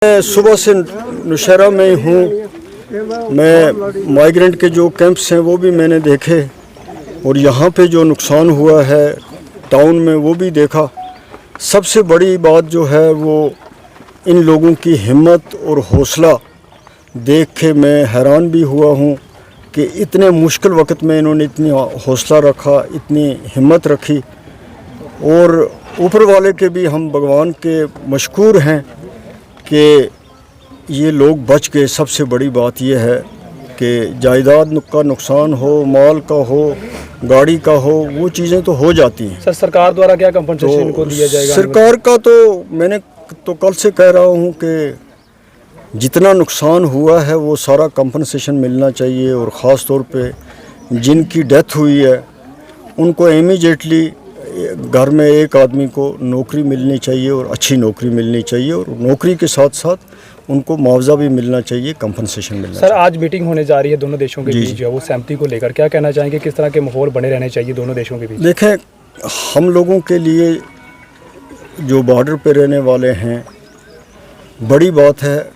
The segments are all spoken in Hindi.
मैं सुबह से नौशहरा में हूँ। मैं माइग्रेंट के जो कैंप्स हैं वो भी मैंने देखे और यहाँ पे जो नुकसान हुआ है टाउन में वो भी देखा। सबसे बड़ी बात जो है वो इन लोगों की हिम्मत और हौसला देख के मैं हैरान भी हुआ हूँ कि इतने मुश्किल वक्त में इन्होंने इतनी हौसला रखा, इतनी हिम्मत रखी। और ऊपर वाले के भी हम भगवान के मशकूर हैं कि ये लोग बच गए। सबसे बड़ी बात यह है कि जायदाद का नुकसान हो, माल का हो, गाड़ी का हो, वो चीज़ें तो हो जाती हैं। सर सरकार द्वारा क्या कंपनसेशन इनको दिया जाएगा? सरकार का तो मैंने तो कल से कह रहा हूँ कि जितना नुकसान हुआ है वो सारा कंपनसेशन मिलना चाहिए। और ख़ास तौर पे जिनकी डेथ हुई है उनको इमीडिएटली घर में एक आदमी को नौकरी मिलनी चाहिए और अच्छी नौकरी मिलनी चाहिए। और नौकरी के साथ साथ उनको मुआवजा भी मिलना चाहिए, कंपनसेशन मिलना चाहिए। सर आज मीटिंग होने जा रही है दोनों देशों के बीच, जो है वो सहमति को लेकर क्या कहना चाहेंगे? किस तरह के माहौल बने रहने चाहिए दोनों देशों के बीच? देखें, हम लोगों के लिए जो बॉर्डर पे रहने वाले हैं, बड़ी बात है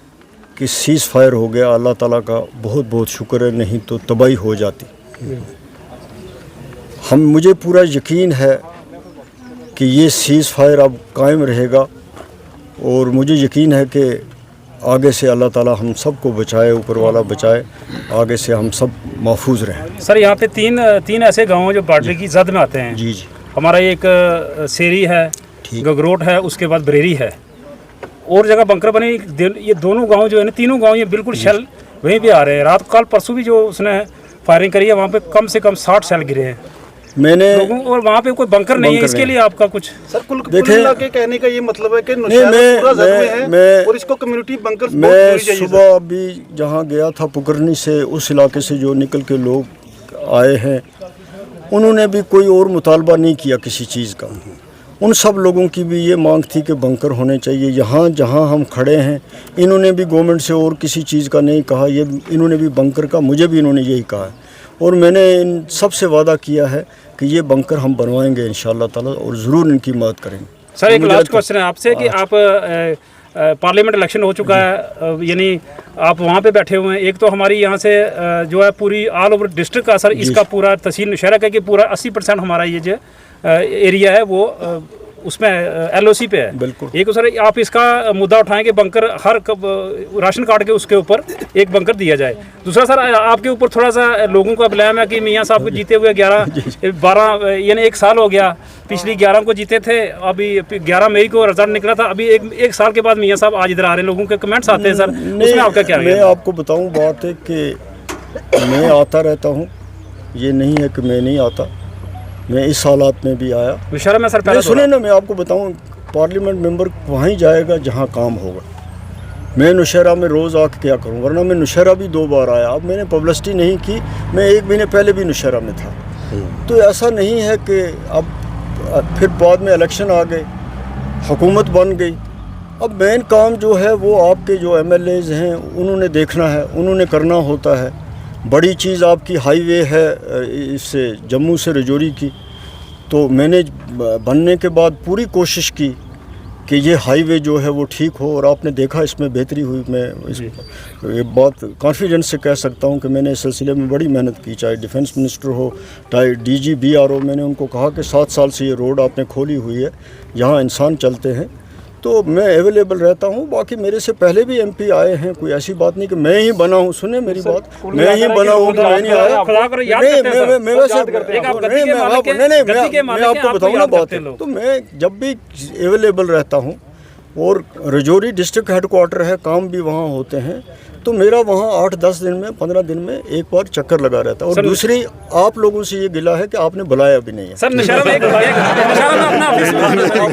कि सीज़ फायर हो गया। अल्लाह ताला का बहुत बहुत शुक्र है, नहीं तो तबाही हो जाती। मुझे पूरा यकीन है कि ये सीज़ फायर अब कायम रहेगा और मुझे यकीन है कि आगे से अल्लाह ताला हम सब को बचाए, ऊपर वाला बचाए, आगे से हम सब महफूज रहें। सर यहाँ पे तीन ऐसे गांव हैं जो बॉर्डर की जद में आते हैं। जी जी। हमारा एक सेरी है, गगरोट है, उसके बाद बरेरी है, और जगह बंकर बने। ये दोनों गांव जो है ना, तीनों गांव ये बिल्कुल शेल वहीं पे आ रहे हैं। रात कल परसों भी जो उसने फायरिंग करी है वहाँ पे कम से कम 60 शेल गिरे हैं मैंने लोगों, और वहाँ पे कोई बंकर नहीं है। इसके लिए आपका कुछ सर कुल के कहने का ये मतलब है कि और इसको कम्युनिटी बंकर। मैं सुबह अभी जहाँ गया था पुकरनी से, उस इलाके से जो निकल के लोग आए हैं उन्होंने भी कोई और मुतालबा नहीं किया किसी चीज़ का। उन सब लोगों की भी ये मांग थी कि बंकर होने चाहिए। यहाँ जहाँ हम खड़े हैं इन्होंने भी गवर्नमेंट से और किसी चीज़ का नहीं कहा, ये इन्होंने भी बंकर का, मुझे भी इन्होंने यही कहा है। और मैंने इन सब से वादा किया है कि ये बंकर हम बनवाएंगे इंशाअल्लाह ताला और ज़रूर इनकी मदद करेंगे। सर एक लास्ट क्वेश्चन है आपसे कि आप पार्लियामेंट इलेक्शन हो चुका है, यानी आप वहाँ पे बैठे हुए हैं। एक तो हमारी यहाँ से जो है पूरी ऑल ओवर डिस्ट्रिक्ट का सर इसका पूरा तहसील नौशहरा का कि पूरा 80% हमारा ये जो एरिया है वो उसमें LOC पे है। बिल्कुल। एक सर आप इसका मुद्दा उठाएंगे बंकर हर राशन कार्ड के उसके ऊपर एक बंकर दिया जाए। दूसरा सर आपके ऊपर थोड़ा सा लोगों का ब्लेम है कि मियाँ साहब को जीते हुए 12 यानी 1 साल हो गया। पिछली 11 को जीते थे, अभी 11 मई को रिजल्ट निकला था। अभी एक साल के बाद मियाँ साहब आज इधर आ रहे हैं, लोगों के कमेंट्स आते हैं सर, उसमें आपका क्या? मैं आपको बताऊँ, बात है कि मैं आता रहता हूँ, ये नहीं है कि मैं नहीं आता। मैं इस हालात में भी आया नौशहरा में। सर पहले सुने ना, मैं आपको बताऊं, पार्लियामेंट मेंबर वहीं जाएगा जहां काम होगा। मैं नौशहरा में रोज़ आके क्या करूं, वरना मैं नौशहरा भी 2 बार आया। अब मैंने पब्लिसिटी नहीं की, मैं 1 महीने पहले भी नौशहरा में था। तो ऐसा नहीं है कि अब फिर बाद में इलेक्शन आ गए, हुकूमत बन गई। अब मेन काम जो है वो आपके जो MLAs हैं उन्होंने देखना है, उन्होंने करना होता है। बड़ी चीज़ आपकी हाईवे है इससे जम्मू से रजौरी की, तो मैंने बनने के बाद पूरी कोशिश की कि ये हाईवे जो है वो ठीक हो, और आपने देखा इसमें बेहतरी हुई। मैं ये बात कॉन्फिडेंस से कह सकता हूँ कि मैंने इस सिलसिले में बड़ी मेहनत की, चाहे डिफेंस मिनिस्टर हो, चाहे DG BRO। मैंने उनको कहा कि 7 साल से ये रोड आपने खोली हुई है, यहाँ इंसान चलते हैं, तो मैं अवेलेबल रहता हूँ। बाकी मेरे से पहले भी MP आए हैं, कोई ऐसी बात नहीं कि मैं ही बना हूँ। सुने मेरी बात, मैं ही बना हूँ, मैं नहीं आया। मैं आपको बताऊँ ना बात, तो मैं जब भी अवेलेबल रहता हूँ। और रजौरी डिस्ट्रिक्ट हेडक्वार्टर है, काम भी वहाँ होते हैं, तो मेरा वहाँ 8-10 दिन में 15 दिन में एक बार चक्कर लगा रहता है। और दूसरी आप लोगों से ये गिला है कि आपने बुलाया भी नहीं है। सर नौशहरा में